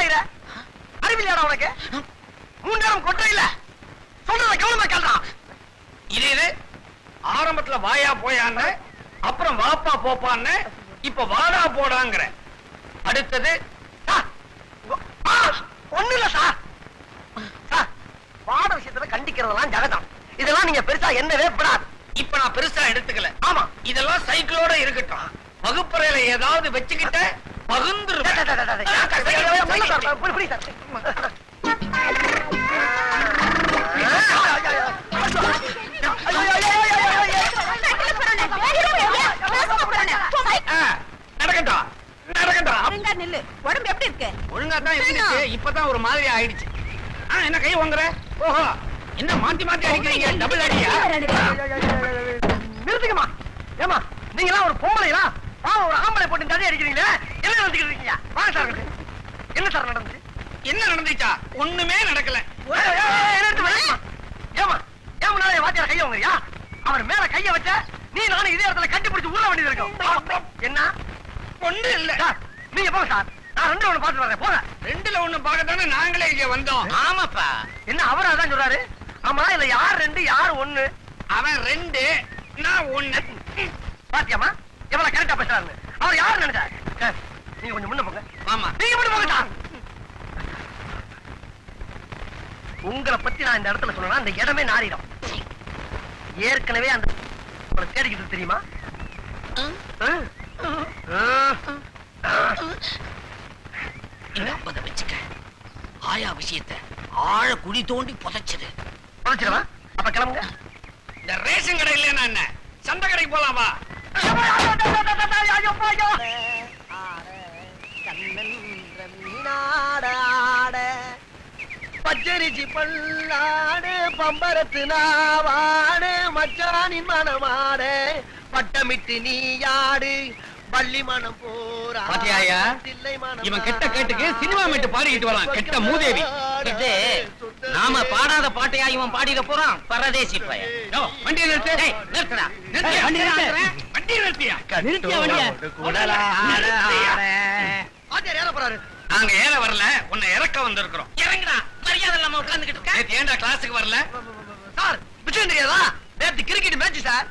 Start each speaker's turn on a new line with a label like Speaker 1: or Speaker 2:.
Speaker 1: பாயிர அறிவில்லையாடா உனக்கு? 3 நேரம் கொட்டை இல்ல. சொல்றத கவனமா கேள்றான்.
Speaker 2: இது ஆரம்பத்துல வாயா போயான்னு, அப்புறம் வாப்பா போப்பான்னு, இப்ப வாடா போடாங்கிற. அடுத்தது
Speaker 1: ஒண்ணு இல்ல சார். சார், பாட விஷயத்துல கண்டிக்கிறதெல்லாம் ஜகதம். இதெல்லாம் நீங்க பெருசா என்னவே படாது.
Speaker 2: இப்ப நான் பெருசா எடுத்துக்கல.
Speaker 1: ஆமா,
Speaker 2: இதெல்லாம் சைக்கிளோட இருக்கட்டும். வகுப்பறையில ஏதாவது வச்சுக்கிட்ட பகுந்துருவேன். நடக்கட்டும் நடக்கட்டும்.
Speaker 3: உடம்பு எப்படி இருக்கு?
Speaker 2: ஒழுங்கா தான் இருந்துச்சு, இப்பதான் ஒரு மாதிரி ஆயிடுச்சு. என்ன கை வாங்குற? ஓஹோ, என்ன மாத்தி மாத்தி அடிக்கிறீங்க? டபுள் அடியா?
Speaker 1: நிறுத்துக்கமா. ஏமா, நீங்க எல்லாம் ஒரு பொம்பளையா? ஒரு ஆம்பளை போட்டு தடி அடிக்கிறீங்களே, என்ன நடந்துக்கிறீங்க? வாங்க சார். என்ன சார் நடந்துச்சு?
Speaker 2: என்ன நடந்துச்சா? ஒண்ணுமே நடக்கல.
Speaker 1: ஏமா, ஏன் முன்னாடி வாத்தியார கைய வாங்குறியா? அவர் மேல கைய வச்ச நீ நானும் இதே இடத்துல கட்டி பிடிச்சு உள்ள வேண்டியது இருக்கும். என்ன
Speaker 2: ஒண்ணு இல்ல.
Speaker 1: நீங்க போங்க சார், நான் 2 ஒண்ணு பாத்து வரேன். போங்க.
Speaker 2: 2ல 1 பார்க்கத்தானே நாங்களே இங்க வந்தோம்.
Speaker 1: ஆமாப்பா. என்ன அவர் அதான் சொல்றாரு? ஆமா, இல்ல யார் 2 யார் 1?
Speaker 2: அவன் 2, நான் 1.
Speaker 1: பாத்தியாமா எவ்வளவு கரெக்டா பேசுறாரு? அவர் யாரு நினைச்சாரு? நீங்க கொஞ்சம் முன்ன போங்க.
Speaker 2: ஆமா,
Speaker 1: நீங்க மட்டும் போங்க சார். உங்களை பத்தி நான் இந்த இடத்துல சொன்னா அந்த இடமே நாரிடும். ஏற்கனவே அந்த தேடிக்கிட்டு தெரியுமா?
Speaker 2: வச்சுக்க. ஆயா விஷயத்தை ஆழ குழி தோண்டி புதைச்சிடு.
Speaker 1: புதைச்சிடவா? அப்ப கிளம்புங்க.
Speaker 2: இந்த ரேஷன் கடை இல்லையா? என்ன சந்தை கடைக்கு போலாமா?
Speaker 1: பச்சரிசி பல்லாடு பம்பரத்து நாவாடு மச்சானின் மனமாடு பட்டமிட்டு நீயாடு பள்ளி மனம் போரா.
Speaker 2: பாத்தியாயா, இவன் கெட்ட கேட்டுக்கு சினிமா மேட்டு பாடிக்கிட்டு வரான். கெட்ட மூதேவி.
Speaker 4: இது நாம பாடாத பாட்டையா இவன் பாடிட போறான்? பரதேசி பையன்.
Speaker 2: வண்டியை நிறுத்து.
Speaker 4: நிறுத்தடா.
Speaker 2: வண்டியை நிறுத்தியா?
Speaker 4: நிறுத்தியா வண்டிய?
Speaker 1: வாத்தியார் ஏற போறாரு.
Speaker 2: நாங்க ஏற வரல, உன்னை இறக்க வந்திருக்கிறோம்.
Speaker 4: இறங்குடா. மரியாதை இல்லாம உட்கார்ந்துகிட்டு இருக்க.
Speaker 2: நேத்து ஏன்டா கிளாஸுக்கு வரல?
Speaker 1: சார், விஷயம் தெரியாதா? நேத்து கிரிக்கெட் மேட்ச் சார்.